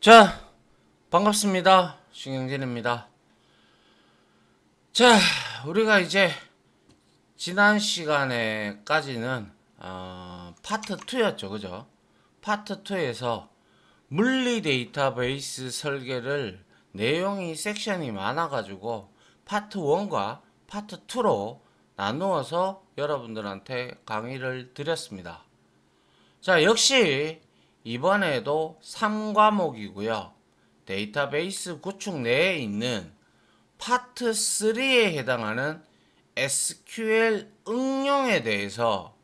자, 반갑습니다. 신경진입니다. 자, 우리가 이제 지난 시간에까지는 파트 2였죠, 그죠? 파트 2에서 물리 데이터베이스 설계를 내용이 섹션이 많아가지고 파트 1과 파트 2로 나누어서 여러분들한테 강의를 드렸습니다. 자, 역시 이번에도 3과목이고요. 데이터베이스 구축 내에 있는 파트 3에 해당하는 SQL 응용에 대해서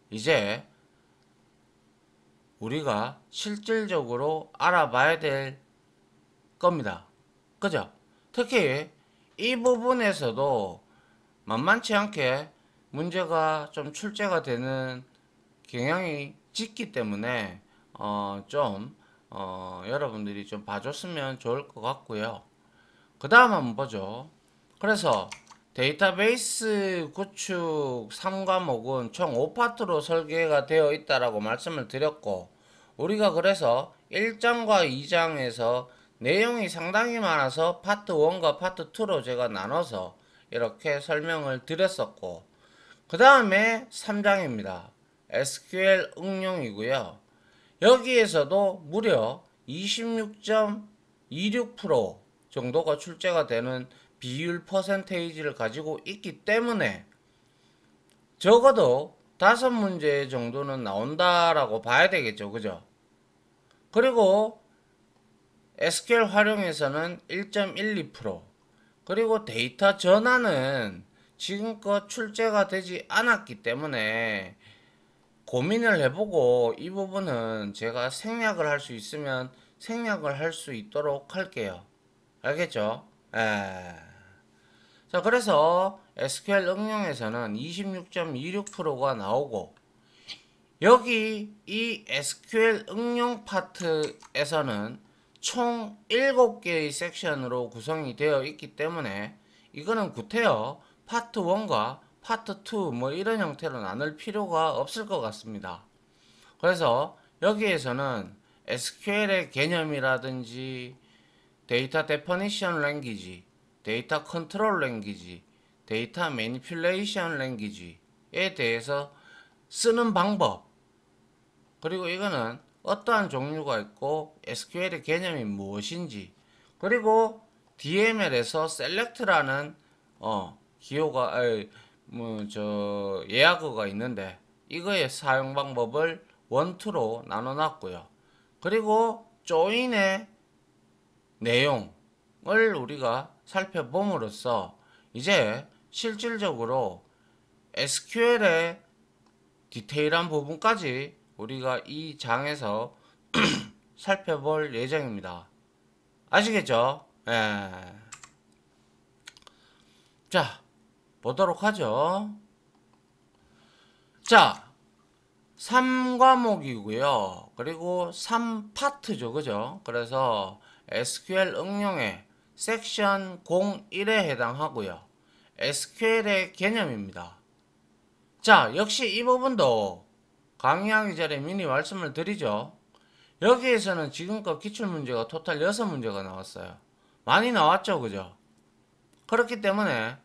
이제 우리가 실질적으로 알아봐야 될 겁니다. 그죠? 특히 이 부분에서도 만만치 않게 문제가 좀 출제가 되는 경향이 짙기 때문에 여러분들이 좀 봐줬으면 좋을 것 같고요. 그 다음 한번 보죠. 그래서 데이터베이스 구축 3과목은 총 5파트로 설계가 되어 있다라고 말씀을 드렸고, 우리가 그래서 1장과 2장에서 내용이 상당히 많아서 파트 1과 파트 2로 제가 나눠서 이렇게 설명을 드렸었고, 그 다음에 3장입니다. SQL 응용이고요. 여기에서도 무려 26.26% 정도가 출제가 되는 비율 퍼센테이지를 가지고 있기 때문에 적어도 5문제 정도는 나온다라고 봐야 되겠죠. 그죠? 그리고 SQL 활용에서는 1.12%, 그리고 데이터 전환은 지금껏 출제가 되지 않았기 때문에 고민을 해보고 이 부분은 제가 생략을 할 수 있으면 생략을 할 수 있도록 할게요. 알겠죠? 에. 자, 그래서 SQL 응용에서는 26.26%가 나오고, 여기 이 SQL 응용 파트에서는 총 7개의 섹션으로 구성이 되어 있기 때문에 이거는 구태여 파트 1과 파트 2 뭐 이런 형태로 나눌 필요가 없을 것 같습니다. 그래서 여기에서는 SQL의 개념이라든지 데이터 데퍼니션 랭귀지, 데이터 컨트롤 랭귀지, 데이터 매니퓰레이션 랭귀지에 대해서 쓰는 방법, 그리고 이거는 어떠한 종류가 있고 SQL의 개념이 무엇인지, 그리고 DML에서 select라는 기호가 예약어가 있는데 이거의 사용 방법을 1, 2로 나눠 놨고요. 그리고 join의 내용을 우리가 살펴봄으로써 이제 실질적으로 SQL의 디테일한 부분까지 우리가 이 장에서 살펴볼 예정입니다. 아시겠죠? 예. 자, 보도록 하죠. 자, 3과목이고요. 그리고 3파트죠. 그죠? 그래서 SQL 응용의 섹션 01에 해당하고요. SQL의 개념입니다. 자, 역시 이 부분도 강의하기 전에 미리 말씀을 드리죠. 여기에서는 지금껏 기출문제가 토탈 6문제가 나왔어요. 많이 나왔죠, 그죠? 그렇기 때문에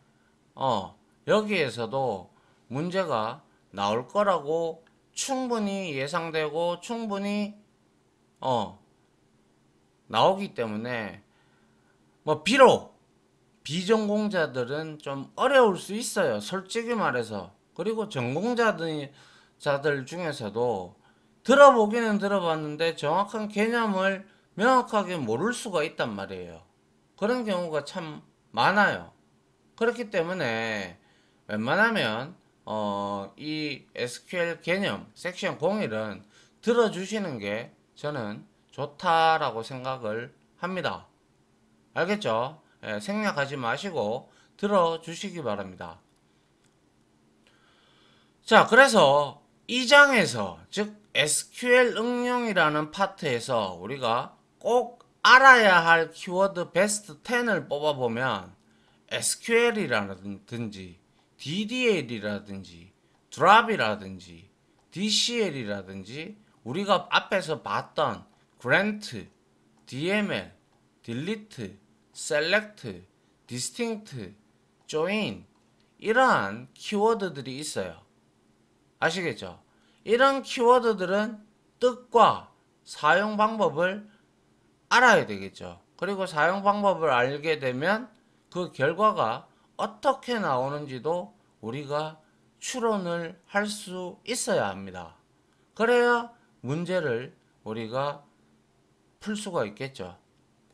여기에서도 문제가 나올 거라고 충분히 예상되고 충분히 나오기 때문에 뭐 비록 비전공자들은 좀 어려울 수 있어요. 솔직히 말해서. 그리고 전공자들 중에서도 들어보기는 들어봤는데 정확한 개념을 명확하게 모를 수가 있단 말이에요. 그런 경우가 참 많아요. 그렇기 때문에 웬만하면 이 SQL 개념 섹션 01은 들어주시는 게 저는 좋다라고 생각을 합니다. 알겠죠? 예, 생략하지 마시고 들어주시기 바랍니다. 자, 그래서 이 장에서 즉 SQL 응용이라는 파트에서 우리가 꼭 알아야 할 키워드 베스트 10을 뽑아보면 SQL이라든지 DDL이라든지 드랍이라든지 DCL이라든지 우리가 앞에서 봤던 그랜트, DML, delete, select, distinct, join 이러한 키워드들이 있어요. 아시겠죠? 이런 키워드들은 뜻과 사용 방법을 알아야 되겠죠. 그리고 사용 방법을 알게 되면 그 결과가 어떻게 나오는지도 우리가 추론을 할 수 있어야 합니다. 그래야 문제를 우리가 풀 수가 있겠죠.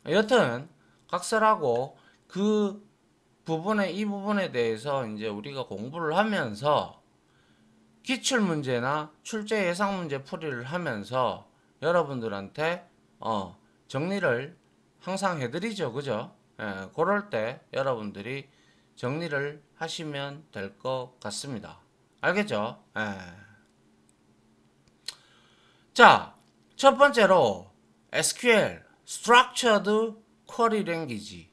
여튼 각설하고 그 부분에 이 부분에 대해서 이제 우리가 공부를 하면서 기출문제나 출제 예상 문제 풀이를 하면서 여러분들한테 정리를 항상 해드리죠. 그죠? 예, 그럴 때 여러분들이 정리를 하시면 될 것 같습니다. 알겠죠? 예. 자, 첫 번째로 SQL Structured Query Language,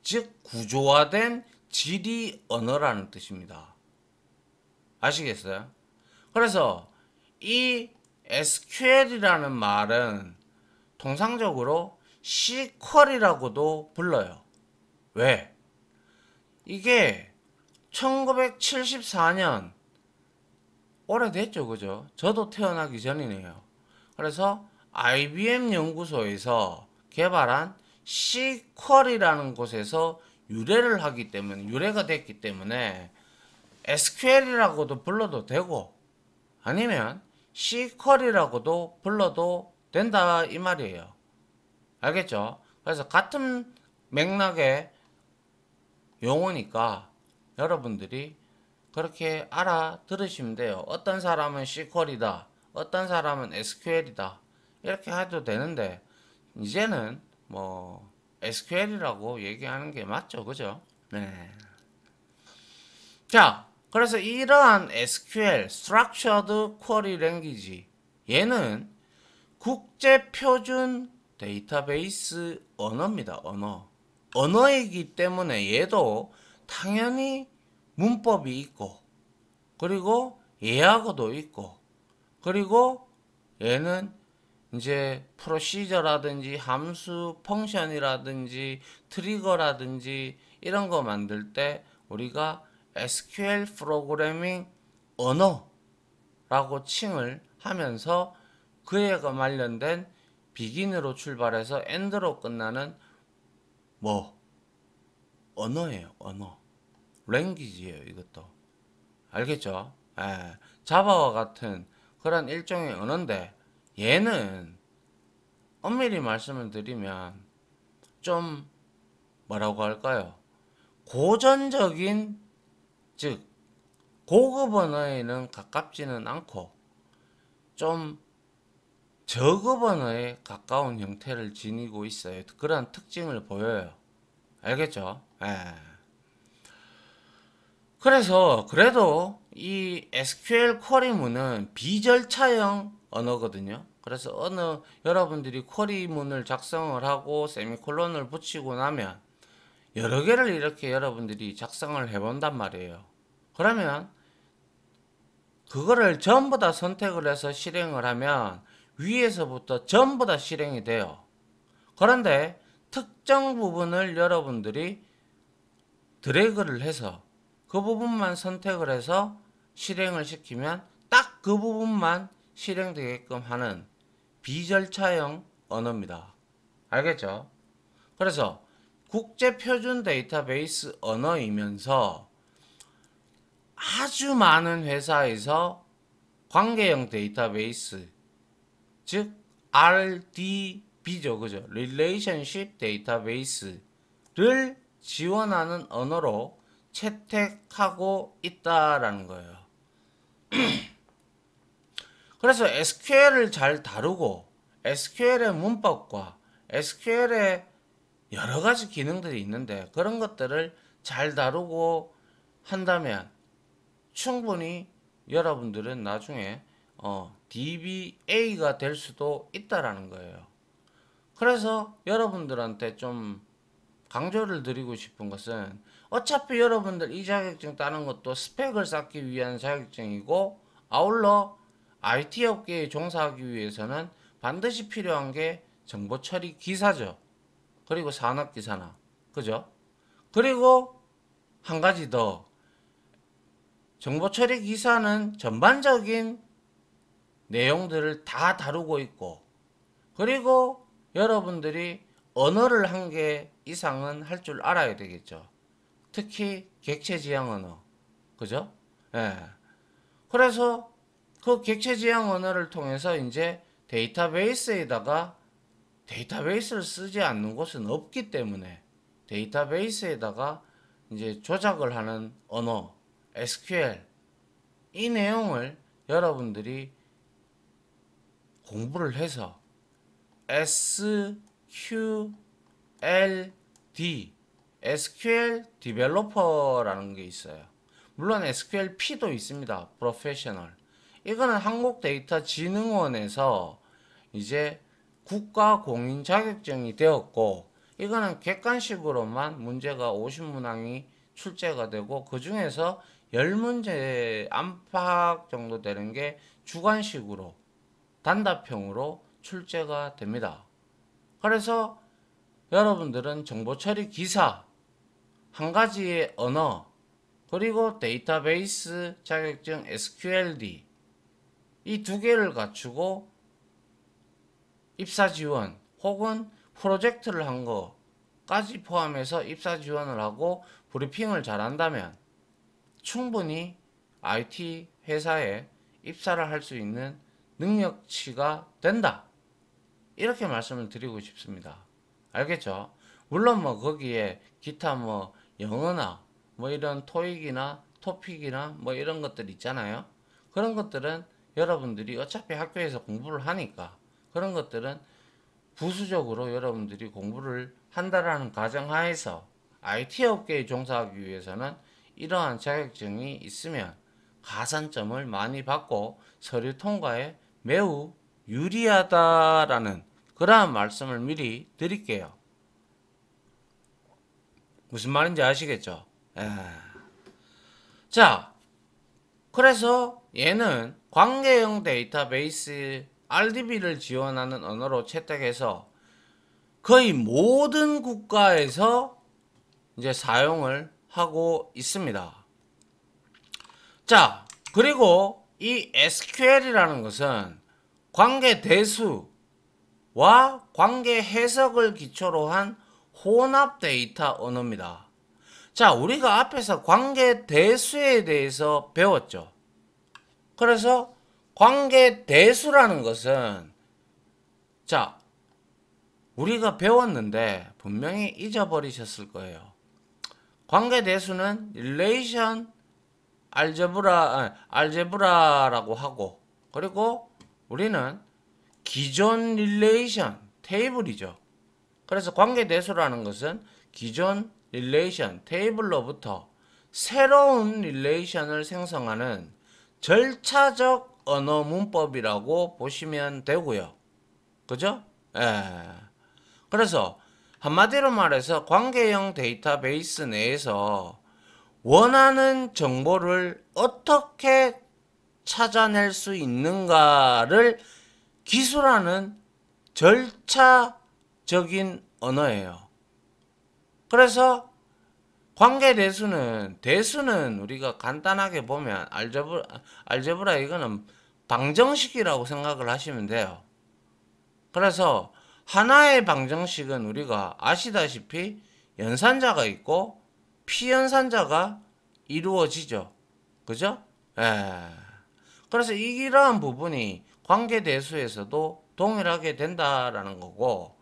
즉 구조화된 질의 언어라는 뜻입니다. 아시겠어요? 그래서 이 SQL이라는 말은 통상적으로 SQL이라고도 불러요. 왜? 이게 1974년, 오래됐죠, 그죠? 저도 태어나기 전이네요. 그래서 IBM 연구소에서 개발한 SQL이라는 곳에서 유래가 됐기 때문에 SQL이라고도 불러도 되고 아니면 SQL이라고도 불러도 된다 이 말이에요. 알겠죠? 그래서 같은 맥락의 용어니까 여러분들이 그렇게 알아들으시면 돼요. 어떤 사람은 SQL이다, 어떤 사람은 SQL이다 이렇게 해도 되는데 이제는 뭐 SQL이라고 얘기하는 게 맞죠, 그죠? 네. 자, 그래서 이러한 SQL, Structured Query Language, 얘는 국제표준 데이터베이스 언어입니다. 언어이기 때문에 얘도 당연히 문법이 있고, 그리고 예하고도 있고, 그리고 얘는 이제 프로시저라든지 함수, 펑션이라든지 트리거라든지 이런 거 만들 때 우리가 SQL 프로그래밍 언어라고 칭을 하면서 그에 관련된 비긴으로 출발해서 엔드로 끝나는 언어예요. 언어. 랭귀지예요. 이것도. 알겠죠? 예. 자바와 같은 그런 일종의 언어인데 얘는 엄밀히 말씀을 드리면 좀 뭐라고 할까요? 고전적인, 즉 고급 언어에는 가깝지는 않고 좀 저급 언어에 가까운 형태를 지니고 있어요. 그런 특징을 보여요. 알겠죠? 예. 그래서 그래도 이 SQL 쿼리문은 비절차형 언어거든요. 그래서 여러분들이 쿼리문을 작성을 하고 세미콜론을 붙이고 나면 여러 개를 이렇게 여러분들이 작성을 해본단 말이에요. 그러면 그거를 전부 다 선택을 해서 실행을 하면 위에서부터 전부 다 실행이 돼요. 그런데 특정 부분을 여러분들이 드래그를 해서 그 부분만 선택을 해서 실행을 시키면 딱 그 부분만 실행되게끔 하는 비절차형 언어입니다. 알겠죠? 그래서 국제표준 데이터베이스 언어이면서 아주 많은 회사에서 관계형 데이터베이스, 즉 RDB죠, 그죠? Relationship Database를 지원하는 언어로 채택하고 있다라는 거예요. 그래서 SQL을 잘 다루고 SQL의 문법과 SQL의 여러 가지 기능들이 있는데 그런 것들을 잘 다루고 한다면 충분히 여러분들은 나중에 DBA가 될 수도 있다라는 거예요. 그래서 여러분들한테 좀 강조를 드리고 싶은 것은 어차피 여러분들 이 자격증 따는 것도 스펙을 쌓기 위한 자격증이고 아울러 IT 업계에 종사하기 위해서는 반드시 필요한 게 정보 처리 기사죠. 그리고 산업 기사나. 그죠? 그리고 한 가지 더. 정보 처리 기사는 전반적인 내용들을 다 다루고 있고, 그리고 여러분들이 언어를 한 개 이상은 할 줄 알아야 되겠죠. 특히 객체 지향 언어. 그죠? 예. 그래서 그 객체 지향 언어를 통해서 이제 데이터베이스에다가 데이터베이스를 쓰지 않는 곳은 없기 때문에 데이터베이스에다가 이제 조작을 하는 언어, SQL, 이 내용을 여러분들이 공부를 해서 SQLD, SQL 디벨로퍼라는 게 있어요. 물론 SQLP도 있습니다. 프로페셔널. 이거는 한국데이터진흥원에서 이제 국가 공인 자격증이 되었고, 이거는 객관식으로만 문제가 50문항이 출제가 되고, 그 중에서 10문제 안팎 정도 되는 게 주관식으로 단답형으로 출제가 됩니다. 그래서 여러분들은 정보 처리 기사, 한 가지의 언어, 그리고 데이터베이스 자격증 SQLD, 이 두 개를 갖추고 입사 지원 혹은 프로젝트를 한 거까지 포함해서 입사 지원을 하고 브리핑을 잘한다면 충분히 IT 회사에 입사를 할 수 있는 능력치가 된다. 이렇게 말씀을 드리고 싶습니다. 알겠죠? 물론 뭐 거기에 기타 뭐 영어나 뭐 이런 토익이나 토픽이나 뭐 이런 것들 있잖아요. 그런 것들은 여러분들이 어차피 학교에서 공부를 하니까 그런 것들은 부수적으로 여러분들이 공부를 한다라는 가정하에서 IT 업계에 종사하기 위해서는 이러한 자격증이 있으면 가산점을 많이 받고 서류 통과에 매우 유리하다라는 그러한 말씀을 미리 드릴게요. 무슨 말인지 아시겠죠? 자, 그래서 얘는 관계형 데이터베이스 RDB를 지원하는 언어로 채택해서 거의 모든 국가에서 이제 사용을 하고 있습니다. 자, 그리고 이 SQL이라는 것은 관계 대수와 관계 해석을 기초로 한 혼합 데이터 언어입니다. 자, 우리가 앞에서 관계 대수에 대해서 배웠죠. 그래서 관계 대수라는 것은 자, 우리가 배웠는데 분명히 잊어버리셨을 거예요. 관계 대수는 릴레이션 알제브라라고 하고, 그리고 우리는 기존 릴레이션 테이블이죠. 그래서 관계 대수라는 것은 기존 릴레이션 테이블로부터 새로운 릴레이션을 생성하는 절차적 언어 문법이라고 보시면 되고요. 그죠? 그래서 한마디로 말해서 관계형 데이터베이스 내에서 원하는 정보를 어떻게 찾아낼 수 있는가를 기술하는 절차적인 언어예요. 그래서 관계 대수는 우리가 간단하게 보면 알제브라 이거는 방정식이라고 생각을 하시면 돼요. 그래서 하나의 방정식은 우리가 아시다시피 연산자가 있고 피연산자가 이루어지죠. 그죠? 그래서 이러한 부분이 관계대수에서도 동일하게 된다라는 거고,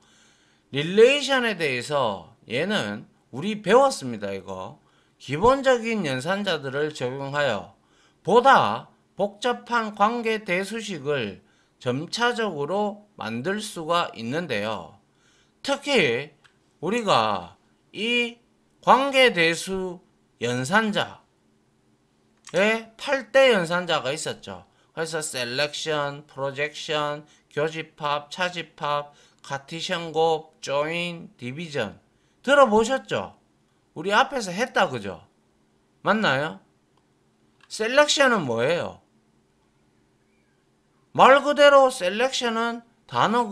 릴레이션에 대해서 얘는 우리 배웠습니다. 이거 기본적인 연산자들을 적용하여 보다 복잡한 관계대수식을 점차적으로 만들 수가 있는데요. 특히 우리가 이 관계대수 연산자에 8대 연산자가 있었죠. 그래서 셀렉션, 프로젝션, 교집합, 차집합, 카티션 곱, 조인, 디비전 들어보셨죠? 우리 앞에서 했다 그죠? 맞나요? 셀렉션은 뭐예요? 말 그대로 셀렉션은 단어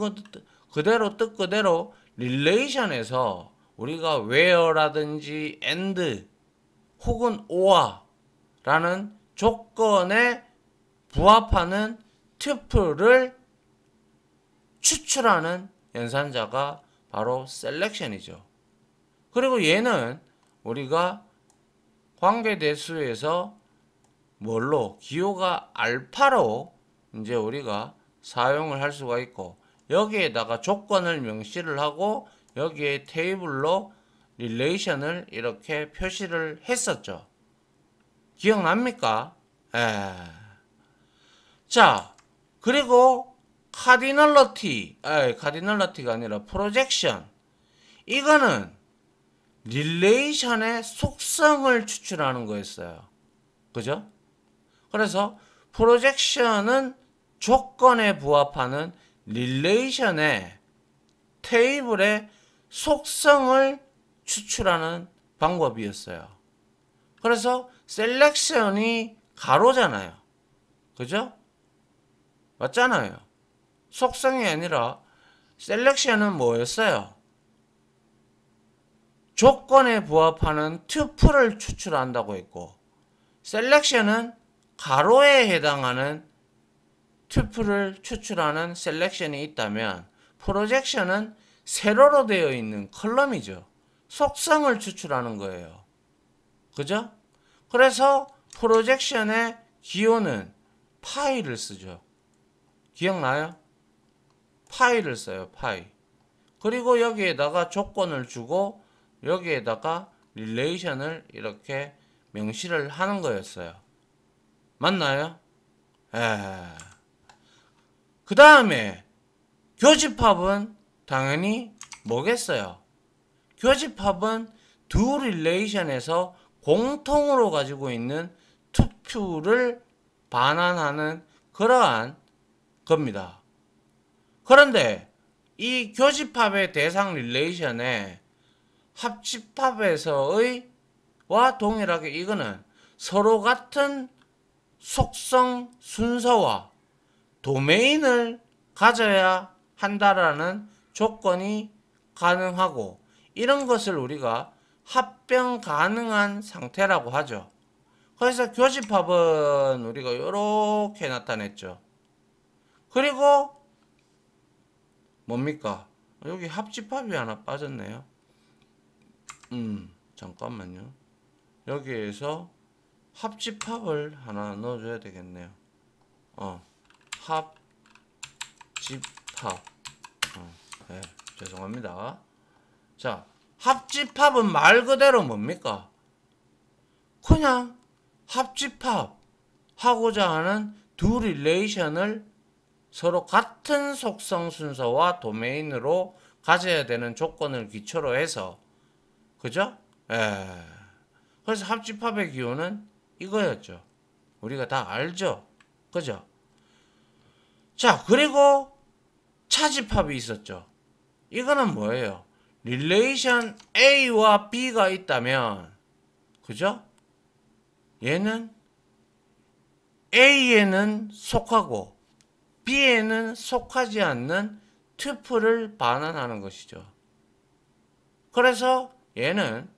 그대로 뜻 그대로 릴레이션에서 우리가 where라든지 and 혹은 or라는 조건에 부합하는 튜플을 추출하는 연산자가 바로 selection이죠. 그리고 얘는 우리가 관계대수에서 뭘로 기호가 알파로 이제 우리가 사용을 할 수가 있고, 여기에다가 조건을 명시를 하고 여기에 테이블로 릴레이션을 이렇게 표시를 했었죠. 기억납니까? 자, 그리고 카디널러티가 아니라 프로젝션. 이거는 릴레이션의 속성을 추출하는 거였어요. 그죠? 그래서 프로젝션은 조건에 부합하는 릴레이션의 테이블의 속성을 추출하는 방법이었어요. 그래서 셀렉션이 가로잖아요. 그죠? 맞잖아요. 속성이 아니라 셀렉션은 뭐였어요? 조건에 부합하는 튜플을 추출한다고 했고, 셀렉션은 가로에 해당하는 튜플을 추출하는 셀렉션이 있다면, 프로젝션은 세로로 되어 있는 컬럼이죠. 속성을 추출하는 거예요. 그죠? 그래서 프로젝션의 기호는 파이를 쓰죠. 기억나요? 파이를 써요. 파이. 그리고 여기에다가 조건을 주고 여기에다가 릴레이션을 이렇게 명시를 하는 거였어요. 맞나요? 그 다음에 교집합은 당연히 뭐겠어요? 교집합은 두 릴레이션에서 공통으로 가지고 있는 투표를 반환하는 그러한 겁니다. 그런데 이 교집합의 대상 릴레이션에 합집합에서의 와 동일하게 이거는 서로 같은 속성 순서와 도메인을 가져야 한다라는 조건이 가능하고, 이런 것을 우리가 합병 가능한 상태라고 하죠. 그래서 교집합은 우리가 이렇게 나타냈죠. 그리고 뭡니까? 여기 합집합이 하나 빠졌네요. 잠깐만요. 여기에서 합집합을 하나 넣어줘야 되겠네요. 합집합. 네, 죄송합니다. 자, 합집합은 말 그대로 뭡니까? 그냥 합집합 하고자 하는 두 릴레이션을 서로 같은 속성 순서와 도메인으로 가져야 되는 조건을 기초로 해서, 그죠? 그래서 합집합의 기호는 이거였죠. 우리가 다 알죠? 그죠? 자, 그리고 차집합이 있었죠. 이거는 뭐예요? 릴레이션 A와 B가 있다면, 그죠? 얘는 A에는 속하고 B에는 속하지 않는 튜플을 반환하는 것이죠. 그래서 얘는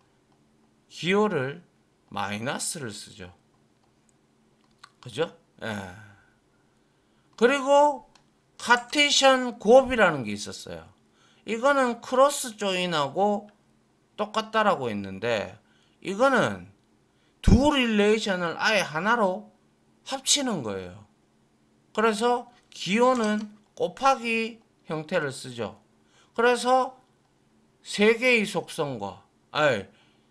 기호를 마이너스를 쓰죠. 그죠? 그리고 카테이션 곱이라는 게 있었어요. 이거는 크로스 조인하고 똑같다라고 했는데, 이거는 두 릴레이션을 아예 하나로 합치는 거예요. 그래서 기호는 곱하기 형태를 쓰죠. 그래서 세 개의 속성과,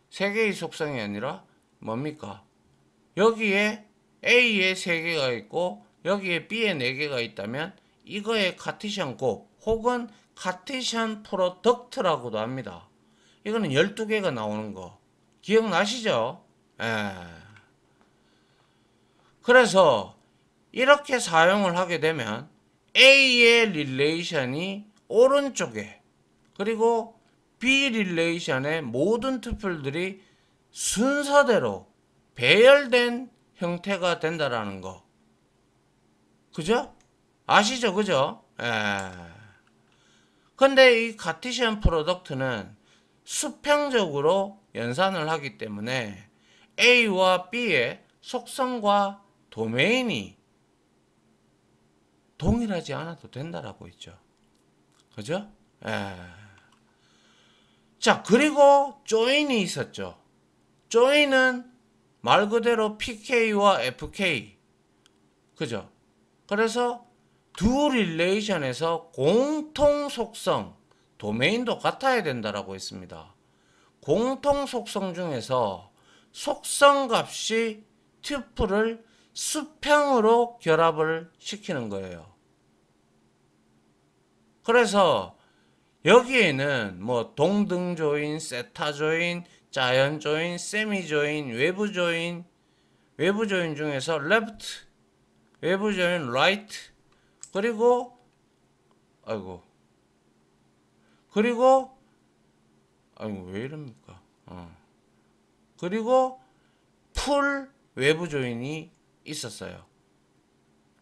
세 개의 속성이 아니라 뭡니까? 여기에 A에 세 개가 있고 여기에 B에 네 개가 있다면 이거의 카티션 곱 혹은 카티션 프로덕트라고도 합니다. 이거는 12개가 나오는 거 기억나시죠? 그래서 이렇게 사용을 하게 되면 A의 릴레이션이 오른쪽에, 그리고 B 릴레이션의 모든 투플들이 순서대로 배열된 형태가 된다라는 거. 그죠? 아시죠? 그죠? 근데 이 카티시안 프로덕트는 수평적으로 연산을 하기 때문에 A와 B의 속성과 도메인이 동일하지 않아도 된다라고 있죠. 그죠? 예. 자, 그리고 조인이 있었죠. 조인은 말 그대로 PK와 FK. 그죠? 그래서 두 릴레이션에서 공통 속성, 도메인도 같아야 된다라고 했습니다. 공통 속성 중에서 속성 값이 튜플을 수평으로 결합을 시키는 거예요. 그래서 여기에는 뭐 동등 조인, 세타 조인, 자연 조인, 세미 조인, 외부 조인 중에서 레프트, 외부 조인 라이트, 그리고 아이고 왜 이럽니까? 그리고 풀 외부 조인이 있었어요.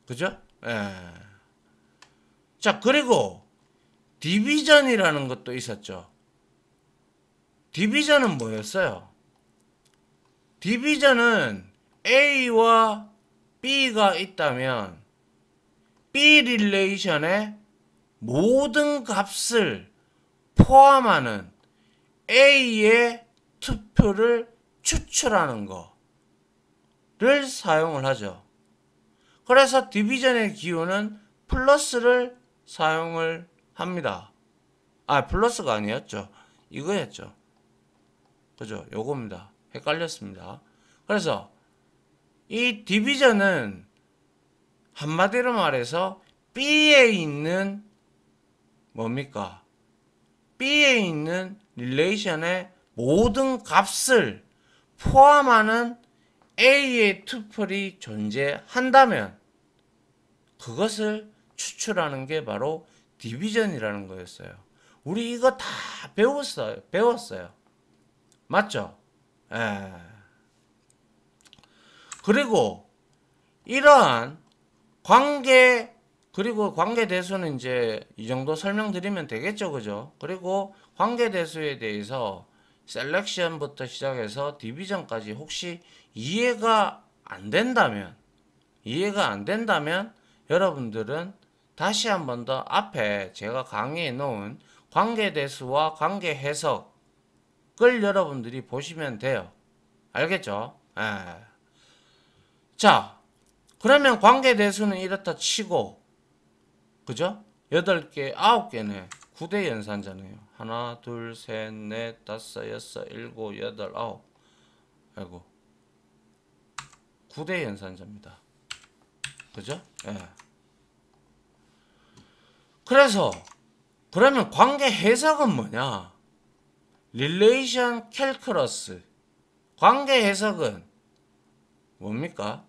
그죠? 예. 자, 그리고 디비전이라는 것도 있었죠. 디비전은 뭐였어요? 디비전은 A와 B가 있다면 B 릴레이션의 모든 값을 포함하는 A의 투표를 추출하는 거를 사용을 하죠. 그래서 디비전의 기호는 플러스를 사용을 합니다. 플러스가 아니었죠. 이거였죠. 그죠? 요겁니다. 헷갈렸습니다. 그래서 이 디비전은 한마디로 말해서 B에 있는 뭡니까? B에 있는 릴레이션의 모든 값을 포함하는 A의 투플이 존재한다면 그것을 추출하는 게 바로 디비전이라는 거였어요. 우리 이거 다 배웠어요. 맞죠? 예. 그리고 이러한 그리고 관계대수는 이제 이 정도 설명드리면 되겠죠. 그죠? 그리고 관계대수에 대해서 셀렉션부터 시작해서 디비전까지 혹시 이해가 안 된다면 여러분들은 다시 한 번 더 앞에 제가 강의해 놓은 관계대수와 관계해석을 여러분들이 보시면 돼요. 알겠죠? 예. 자, 그러면 관계대수는 이렇다 치고, 그죠? 8개, 9개네. 9대 연산자네요. 하나, 둘, 셋, 넷, 다섯, 여섯, 일곱, 여덟, 아홉. 아이고. 9대 연산자입니다. 그죠? 예. 그래서, 그러면 관계 해석은 뭐냐? 릴레이션 캘큘러스. 관계 해석은 뭡니까?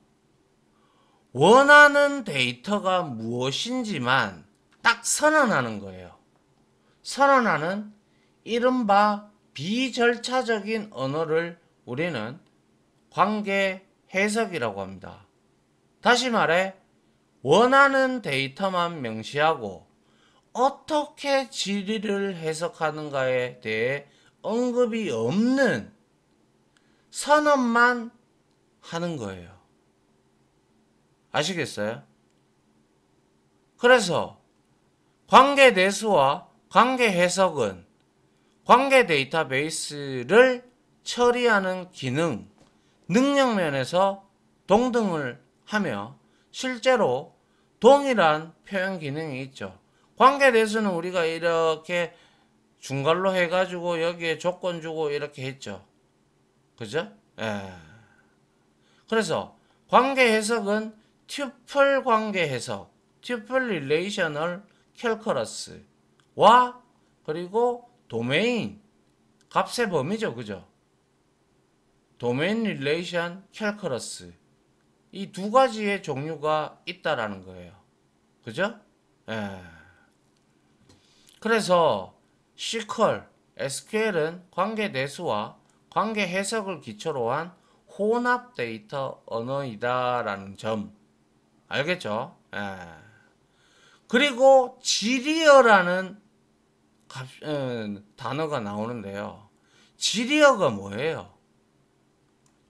원하는 데이터가 무엇인지만 딱 선언하는 거예요. 선언하는 이른바 비절차적인 언어를 우리는 관계 해석이라고 합니다. 다시 말해 원하는 데이터만 명시하고 어떻게 지리를 해석하는가에 대해 언급이 없는 선언만 하는 거예요. 아시겠어요? 그래서 관계 대수와 관계 해석은 관계 데이터베이스를 처리하는 기능, 능력면에서 동등을 하며 실제로 동일한 표현 기능이 있죠. 관계 대수는 우리가 이렇게 중괄로 해가지고 여기에 조건 주고 이렇게 했죠. 그죠? 예. 그래서 관계 해석은 튜플 관계 해석, 튜플 릴레이셔널 캘컬러스와 그리고 도메인, 값의 범위죠. 그죠? 도메인 릴레이션 캘컬러스. 이 두 가지의 종류가 있다라는 거예요. 그죠? 예. 그래서 SQL, SQL은 관계 대수와 관계 해석을 기초로 한 혼합 데이터 언어이다라는 점 알겠죠? 예. 그리고 지리어라는 단어가 나오는데요. 지리어가 뭐예요?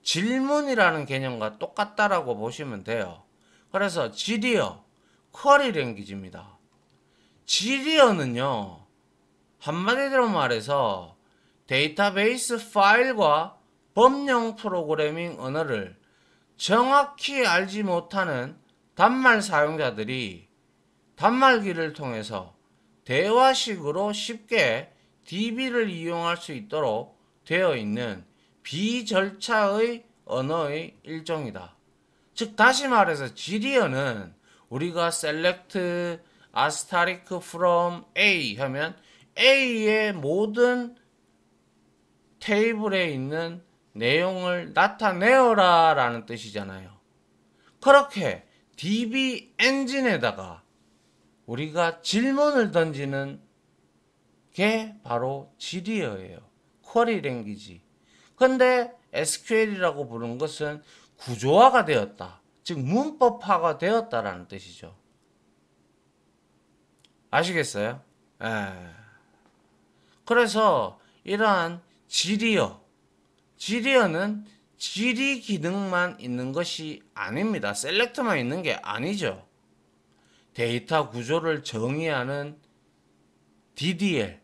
질문이라는 개념과 똑같다라고 보시면 돼요. 그래서 지리어, 쿼리 랭귀지입니다. 지리어는요, 한마디로 말해서 데이터베이스 파일과 범용 프로그래밍 언어를 정확히 알지 못하는 단말 사용자들이 단말기를 통해서 대화식으로 쉽게 DB를 이용할 수 있도록 되어 있는 비절차의 언어의 일종이다. 즉 다시 말해서 지리어는 우리가 select asterisk from A 하면 A의 모든 테이블에 있는 내용을 나타내어라 라는 뜻이잖아요. 그렇게 DB 엔진에다가 우리가 질문을 던지는 게 바로 지리어예요. 쿼리 랭귀지. 근데 SQL이라고 부르는 것은 구조화가 되었다. 즉 문법화가 되었다라는 뜻이죠. 아시겠어요? 에. 그래서 이러한 지리어는 지리 기능만 있는 것이 아닙니다. 셀렉트만 있는 게 아니죠. 데이터 구조를 정의하는 DDL,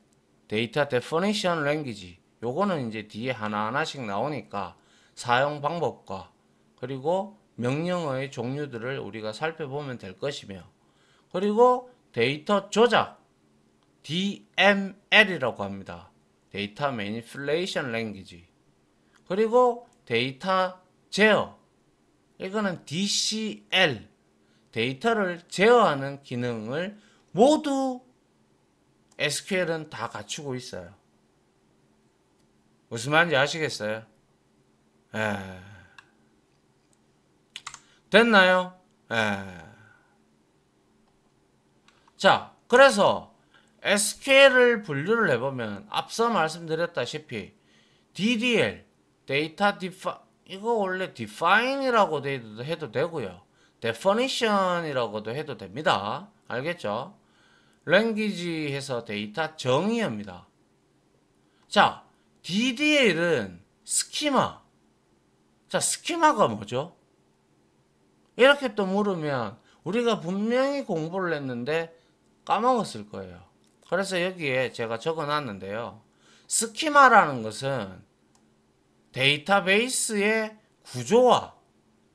데이터 데피니션 랭귀지. 요거는 이제 뒤에 하나하나씩 나오니까 사용 방법과 그리고 명령어의 종류들을 우리가 살펴보면 될 것이며, 그리고 데이터 조작, DML이라고 합니다. 데이터 매니플레이션 랭귀지. 그리고 데이터 제어, 이거는 DCL, 데이터를 제어하는 기능을 모두 SQL은 다 갖추고 있어요. 무슨 말인지 아시겠어요? 에... 됐나요? 자, 그래서 SQL을 분류를 해보면 앞서 말씀드렸다시피 DDL, 데이터 이거 원래 define이라고 해도 되고요. definition이라고도 해도 됩니다. 알겠죠? 랭귀지 해서 데이터 정의입니다. 자, DDL은 스키마. 자, 스키마가 뭐죠? 이렇게 또 물으면 우리가 분명히 공부를 했는데 까먹었을 거예요. 그래서 여기에 제가 적어 놨는데요. 스키마라는 것은 데이터베이스의 구조와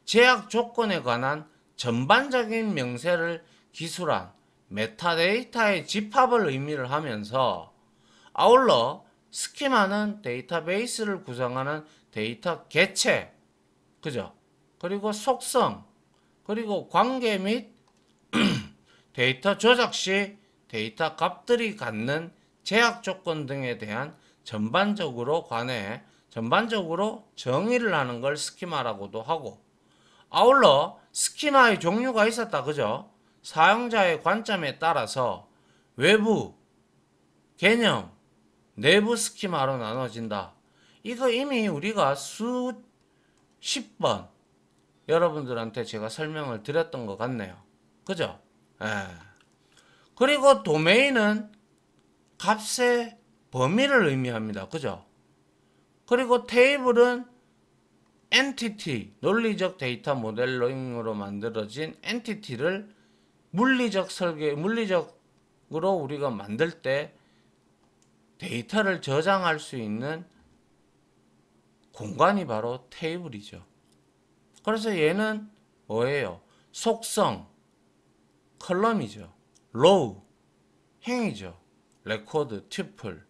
제약 조건에 관한 전반적인 명세를 기술한 메타데이터의 집합을 의미를 하면서, 아울러 스키마는 데이터베이스를 구성하는 데이터 개체, 그죠? 그리고 속성, 그리고 관계 및 데이터 조작 시 데이터 값들이 갖는 제약 조건 등에 대한 전반적으로 정의를 하는 걸 스키마라고도 하고, 아울러 스키마의 종류가 있었다, 그죠? 사용자의 관점에 따라서 외부, 개념, 내부 스키마로 나눠진다. 이거 이미 우리가 수십 번 여러분들한테 제가 설명을 드렸던 것 같네요. 그죠? 그리고 도메인은 값의 범위를 의미합니다. 그죠? 그리고 테이블은 엔티티, 논리적 데이터 모델링으로 만들어진 엔티티를 물리적으로 우리가 만들 때 데이터를 저장할 수 있는 공간이 바로 테이블이죠. 그래서 얘는 뭐예요? 속성, 컬럼이죠. 로우, 행이죠. 레코드, 튜플,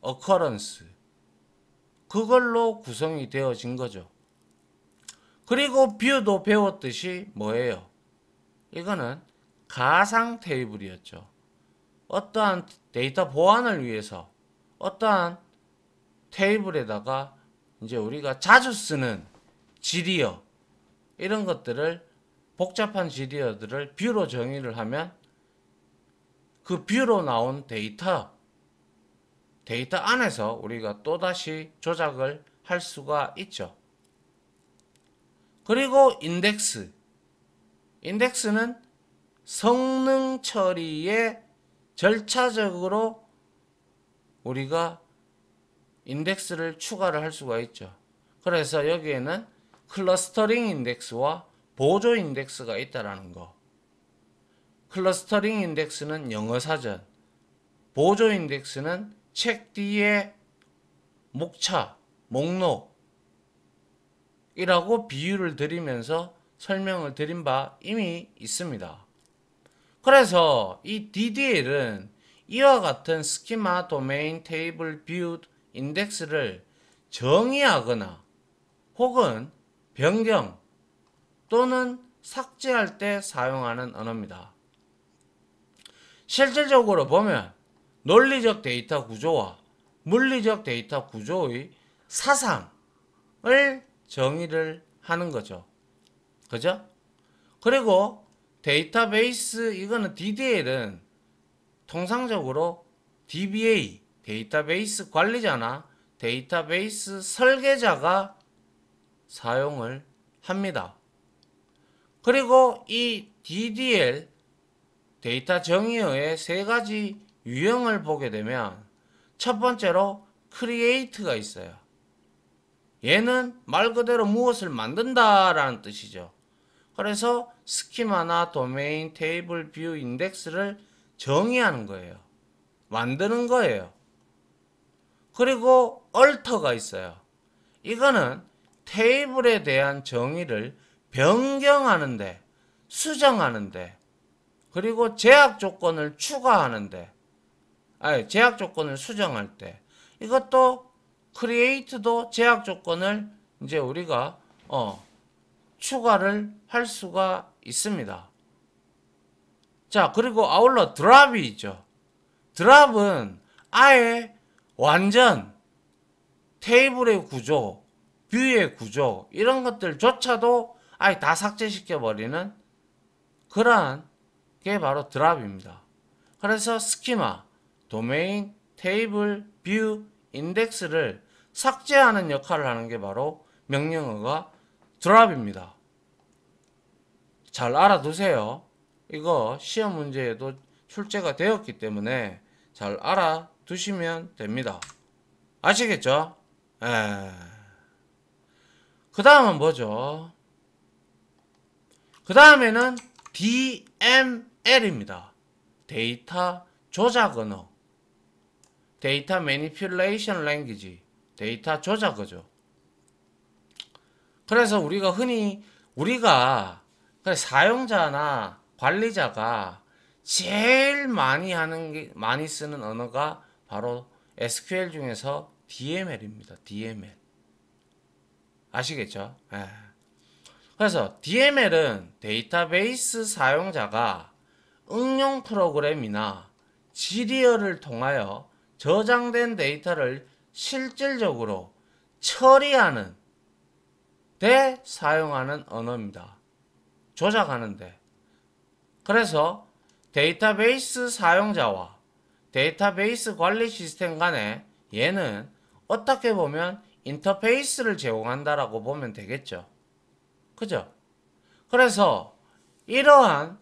어커런스, 그걸로 구성이 되어진 거죠. 그리고 뷰도 배웠듯이 뭐예요? 이거는 가상 테이블이었죠. 어떠한 데이터 보안을 위해서 어떠한 테이블에다가 이제 우리가 자주 쓰는 지리어, 이런 것들을, 복잡한 지리어들을 뷰로 정의를 하면 그 뷰로 나온 데이터 안에서 우리가 또다시 조작을 할 수가 있죠. 그리고 인덱스는 성능 처리에 절차적으로 우리가 인덱스를 추가를 할 수가 있죠. 그래서 여기에는 클러스터링 인덱스와 보조 인덱스가 있다라는 거. 클러스터링 인덱스는 영어 사전, 보조 인덱스는 책 뒤에 목차, 목록이라고 비유를 드리면서 설명을 드린 바 이미 있습니다. 그래서 이 DDL은 이와 같은 스키마, 도메인, 테이블, 뷰, 인덱스를 정의하거나 혹은 변경 또는 삭제할 때 사용하는 언어입니다. 실질적으로 보면 논리적 데이터 구조와 물리적 데이터 구조의 사상을 정의를 하는 거죠. 그죠? 그리고 데이터베이스, 이거는 DDL은 통상적으로 DBA, 데이터베이스 관리자나 데이터베이스 설계자가 사용을 합니다. 그리고 이 DDL, 데이터 정의어의 세 가지 유형을 보게 되면 첫 번째로 create가 있어요. 얘는 말 그대로 무엇을 만든다라는 뜻이죠. 그래서 스키마나 도메인, 테이블, 뷰, 인덱스를 정의하는 거예요. 만드는 거예요. 그리고 alter가 있어요. 이거는 테이블에 대한 정의를 변경하는데, 수정하는데, 그리고 제약 조건을 추가하는데, 제약 조건을 수정할 때, 이것도 create도 제약 조건을 이제 우리가 추가를 할 수가 있습니다. 자, 그리고 아울러 드랍이 있죠. 드랍은 아예 완전 테이블의 구조, 뷰의 구조, 이런 것들조차도 아예 다 삭제시켜버리는 그러한 게 바로 드랍입니다. 그래서 스키마, 도메인, 테이블, 뷰, 인덱스를 삭제하는 역할을 하는 게 바로 명령어가 드랍입니다. 잘 알아두세요. 이거 시험 문제에도 출제가 되었기 때문에 잘 알아두시면 됩니다. 아시겠죠? 그 다음은 뭐죠? 그 다음에는 DML입니다. 데이터 조작 언어. 데이터 매니퓰레이션 랭귀지. 데이터 조작어죠. 그래서 우리가 흔히 사용자나 관리자가 제일 많이 쓰는 언어가 바로 SQL 중에서 DML입니다. DML. 아시겠죠? 그래서 DML은 데이터베이스 사용자가 응용 프로그램이나 지리어를 통하여 저장된 데이터를 실질적으로 처리하는 데 사용하는 언어입니다. 조작하는데. 그래서 데이터베이스 사용자와 데이터베이스 관리 시스템 간에 얘는 어떻게 보면 인터페이스를 제공한다라고 보면 되겠죠. 그죠? 그래서 이러한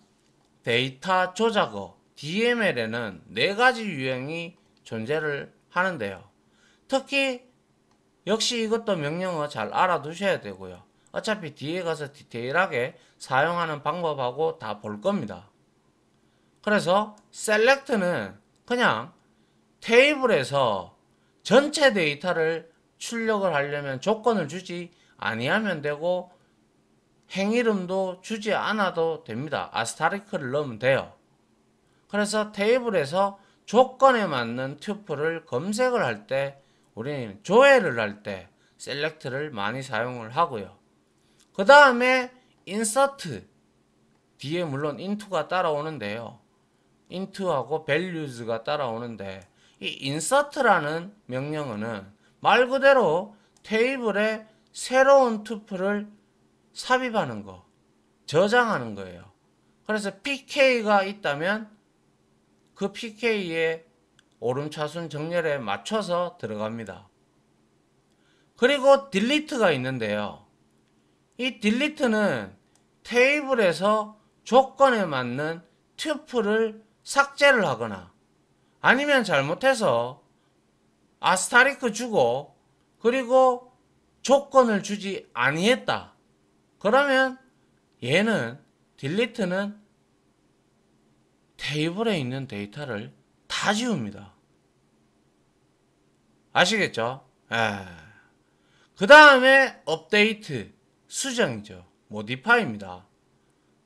데이터 조작어 DML에는 네 가지 유형이 존재를 하는데요. 특히 역시 이것도 명령어 잘 알아두셔야 되고요. 어차피 뒤에 가서 디테일하게 사용하는 방법하고 다 볼 겁니다. 그래서 select는 그냥 테이블에서 전체 데이터를 출력을 하려면 조건을 주지 아니하면 되고 행이름도 주지 않아도 됩니다. 아스타리크를 넣으면 돼요. 그래서 테이블에서 조건에 맞는 튜플을 검색을 할 때 우리는 조회를 할 때 select를 많이 사용을 하고요. 그 다음에 insert 뒤에 물론 into가 따라오는데요. into하고 values가 따라오는데 이 insert라는 명령어는 말 그대로 테이블에 새로운 튜플을 삽입하는 거, 저장하는 거예요. 그래서 PK가 있다면 그 PK의 오름차순 정렬에 맞춰서 들어갑니다. 그리고 delete가 있는데요. 이 delete는 테이블에서 조건에 맞는 튜플을 삭제를 하거나 아니면 잘못해서 아스타리크 주고 그리고 조건을 주지 아니했다. 그러면 얘는 딜리트는 테이블에 있는 데이터를 다 지웁니다. 아시겠죠? 그 다음에 업데이트, 수정이죠. 모디파이입니다.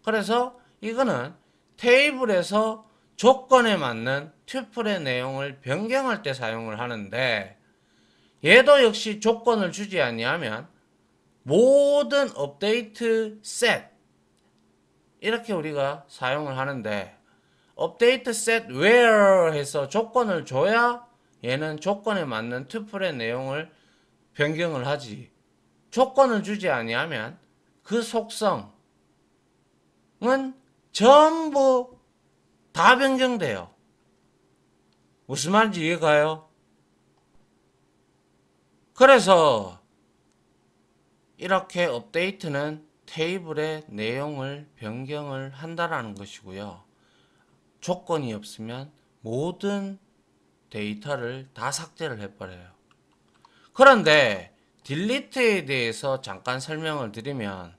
그래서 이거는 테이블에서 조건에 맞는 튜플의 내용을 변경할 때 사용을 하는데, 얘도 역시 조건을 주지 아니하면 모든 업데이트 셋 이렇게 우리가 사용을 하는데, 업데이트 셋 where 해서 조건을 줘야 얘는 조건에 맞는 튜플의 내용을 변경을 하지. 조건을 주지 아니하면 그 속성은 전부 다 변경돼요. 무슨 말인지 이해가요? 그래서 이렇게 업데이트는 테이블의 내용을 변경을 한다라는 것이고요. 조건이 없으면 모든 데이터를 다 삭제를 해버려요. 그런데 딜리트에 대해서 잠깐 설명을 드리면,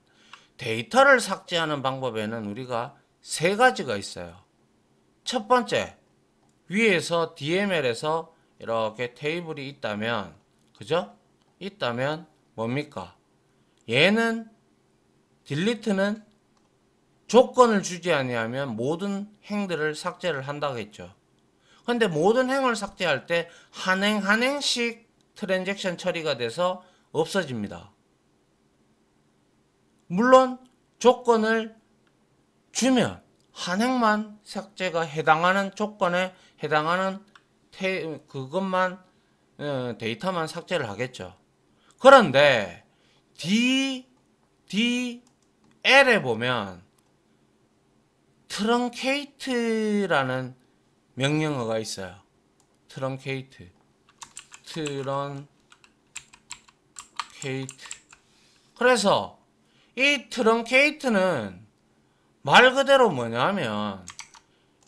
데이터를 삭제하는 방법에는 우리가 세 가지가 있어요. 첫 번째, 위에서 DML에서 이렇게 테이블이 있다면, 그죠? 있다면 뭡니까? 얘는 딜리트는 조건을 주지 아니하면 모든 행들을 삭제를 한다고 했죠. 근데 모든 행을 삭제할 때 한 행 한 행씩 트랜잭션 처리가 돼서 없어집니다. 물론 조건을 주면 한 행만 삭제가 해당하는 조건에 해당하는 그것만 데이터만 삭제를 하겠죠. 그런데 DDL에 보면 트렁케이트라는 명령어가 있어요. 트렁케이트. 그래서 이 트렁케이트는 말 그대로 뭐냐면,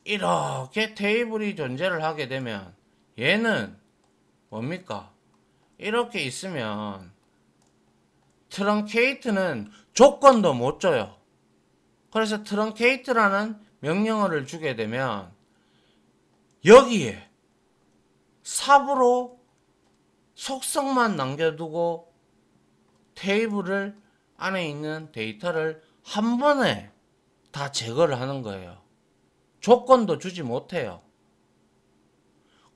이렇게 테이블이 존재를 하게 되면 얘는 뭡니까? 이렇게 있으면 트렁케이트는 조건도 못 줘요. 그래서 트렁케이트라는 명령어를 주게 되면 여기에 삽으로 속성만 남겨두고 테이블을 안에 있는 데이터를 한 번에 다 제거를 하는 거예요. 조건도 주지 못해요.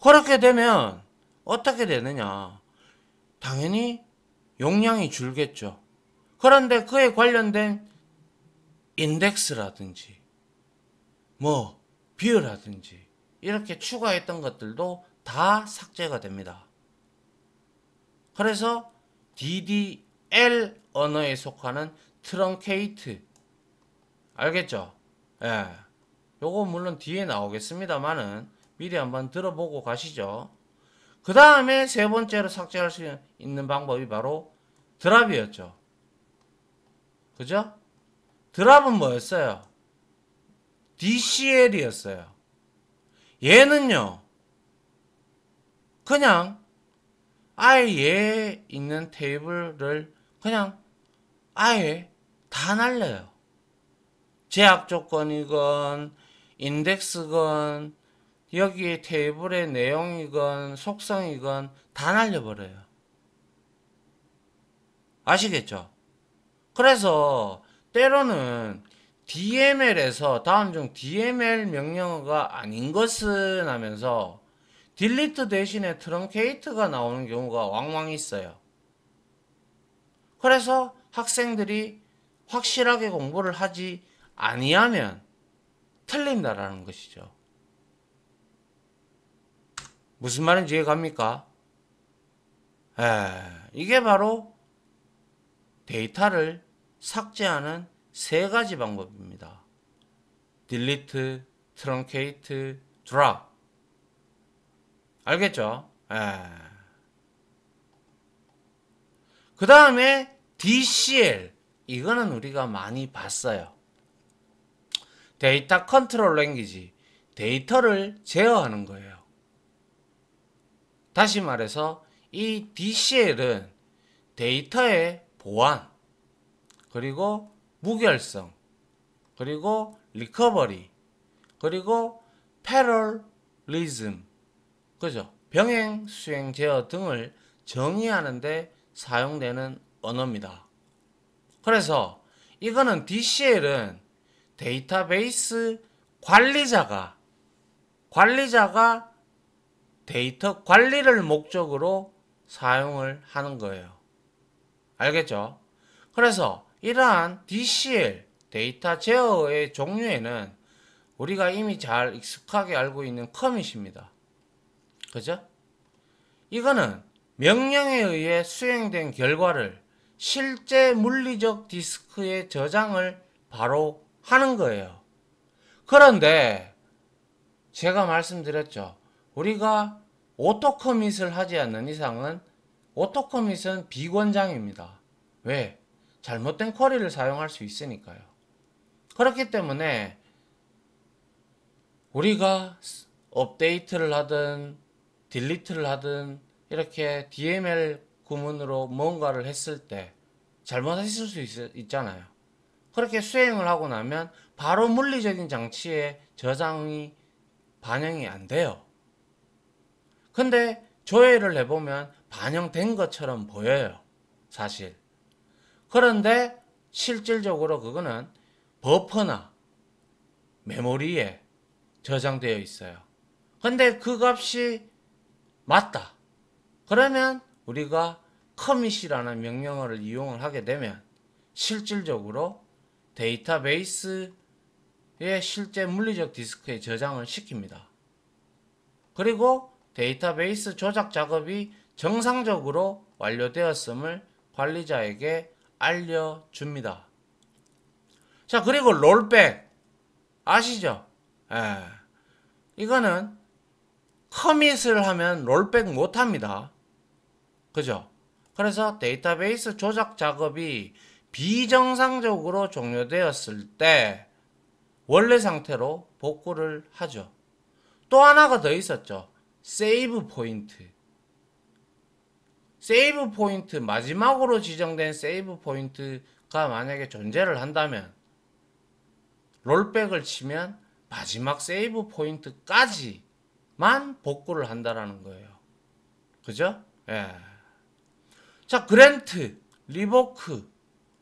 그렇게 되면 어떻게 되느냐? 당연히 용량이 줄겠죠. 그런데 그에 관련된 인덱스라든지 뷰라든지 이렇게 추가했던 것들도 다 삭제가 됩니다. 그래서 DDL 언어에 속하는 트렁케이트, 알겠죠? 요거 물론 뒤에 나오겠습니다만은 미리 한번 들어보고 가시죠. 그 다음에 세 번째로 삭제할 수 있는 방법이 바로 드랍이었죠. 그죠? 드랍은 뭐였어요? DCL이었어요. 얘는요, 그냥 아예 얘 있는 테이블을 그냥 아예 다 날려요. 제약 조건이건 인덱스건 여기에 테이블의 내용이건 속성이건 다 날려버려요. 아시겠죠? 그래서 때로는 DML에서 다음 중 DML 명령어가 아닌 것은 하면서 딜리트 대신에 트렁케이트가 나오는 경우가 왕왕 있어요. 그래서 학생들이 확실하게 공부를 하지 아니하면 틀린다라는 것이죠. 무슨 말인지 이해갑니까? 이게 바로 데이터를 삭제하는 세 가지 방법입니다. 딜리트, 트렁케이트, 드랍. 알겠죠? 그 다음에 DCL. 이거는 우리가 많이 봤어요. 데이터 컨트롤 랭귀지. 데이터를 제어하는 거예요. 다시 말해서 이 DCL은 데이터의 보안, 그리고 무결성, 그리고 리커버리, 그리고 패럴리즘, 그죠? 병행, 수행, 제어 등을 정의하는 데 사용되는 언어입니다. 그래서 이거는 DCL은 데이터베이스 관리자가 데이터 관리를 목적으로 사용을 하는 거예요. 알겠죠? 그래서 이러한 DCL, 데이터 제어의 종류에는 우리가 이미 잘 익숙하게 알고 있는 커밋입니다. 그죠? 이거는 명령에 의해 수행된 결과를 실제 물리적 디스크에 저장을 바로 하는 거예요. 그런데 제가 말씀드렸죠. 우리가 오토커밋을 하지 않는 이상은 오토커밋은 비권장입니다. 왜? 잘못된 쿼리를 사용할 수 있으니까요. 그렇기 때문에 우리가 업데이트를 하든 딜리트를 하든 이렇게 DML 구문으로 뭔가를 했을 때 잘못했을 수 있잖아요. 그렇게 수행을 하고 나면 바로 물리적인 장치에 저장이 반영이 안 돼요. 근데 조회를 해보면 반영된 것처럼 보여요. 사실. 그런데 실질적으로 그거는 버퍼나 메모리에 저장되어 있어요. 근데 그 값이 맞다. 그러면 우리가 커밋이라는 명령어를 이용을 하게 되면 실질적으로 데이터베이스의 실제 물리적 디스크에 저장을 시킵니다. 그리고 데이터베이스 조작 작업이 정상적으로 완료되었음을 관리자에게 알려줍니다. 자, 그리고 롤백 아시죠? 예. 이거는 커밋을 하면 롤백 못합니다. 그죠? 그래서 데이터베이스 조작 작업이 비정상적으로 종료되었을 때 원래 상태로 복구를 하죠. 또 하나가 더 있었죠. 세이브 포인트. 세이브 포인트, 마지막으로 지정된 세이브 포인트가 만약에 존재를 한다면 롤백을 치면 마지막 세이브 포인트까지만 복구를 한다라는 거예요. 그죠? 예. 자, 그랜트, 리보크.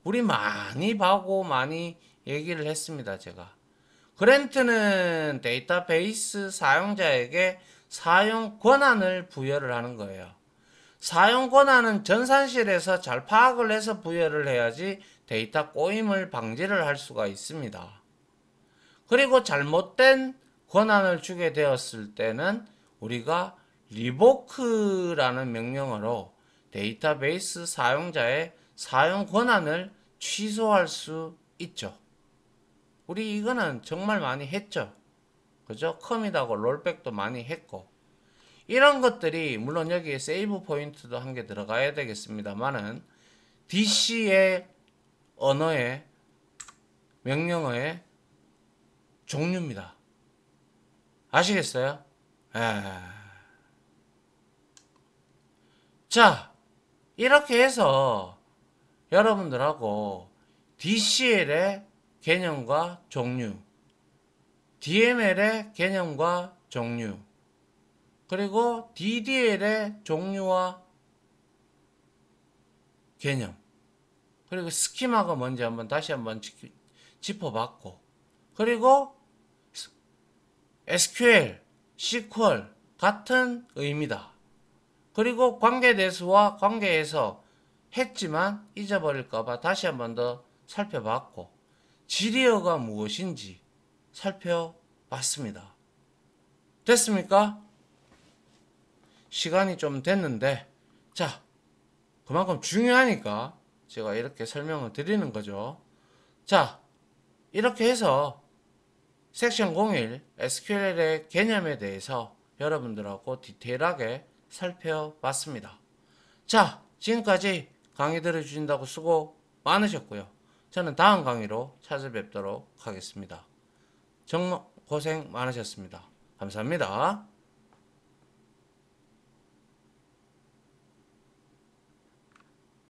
우리 많이 봐고 많이 얘기를 했습니다, 제가. 그랜트는 데이터베이스 사용자에게 사용 권한을 부여를 하는 거예요. 사용 권한은 전산실에서 잘 파악을 해서 부여를 해야지 데이터 꼬임을 방지를 할 수가 있습니다. 그리고 잘못된 권한을 주게 되었을 때는 우리가 리보크라는 명령어로 데이터베이스 사용자의 사용 권한을 취소할 수 있죠. 우리 이거는 정말 많이 했죠. 그죠? 커밋하고 롤백도 많이 했고. 이런 것들이 물론 여기에 세이브 포인트도 한 개 들어가야 되겠습니다만은 DC의 언어의 명령어의 종류입니다. 아시겠어요? 자, 이렇게 해서 여러분들하고 DCL의 개념과 종류, DML의 개념과 종류, 그리고 DDL의 종류와 개념, 그리고 스키마가 뭔지 다시 한번 짚어봤고, 그리고 SQL, SQL 같은 의미다. 그리고 관계대수와 관계에서 했지만 잊어버릴까봐 다시 한번 더 살펴봤고, 지리어가 무엇인지 살펴봤습니다. 됐습니까? 시간이 좀 됐는데, 자, 그만큼 중요하니까 제가 이렇게 설명을 드리는 거죠. 자, 이렇게 해서 섹션 01 SQL의 개념에 대해서 여러분들하고 디테일하게 살펴봤습니다. 자, 지금까지 강의 들어주신다고 수고 많으셨고요. 저는 다음 강의로 찾아뵙도록 하겠습니다. 정말 고생 많으셨습니다. 감사합니다.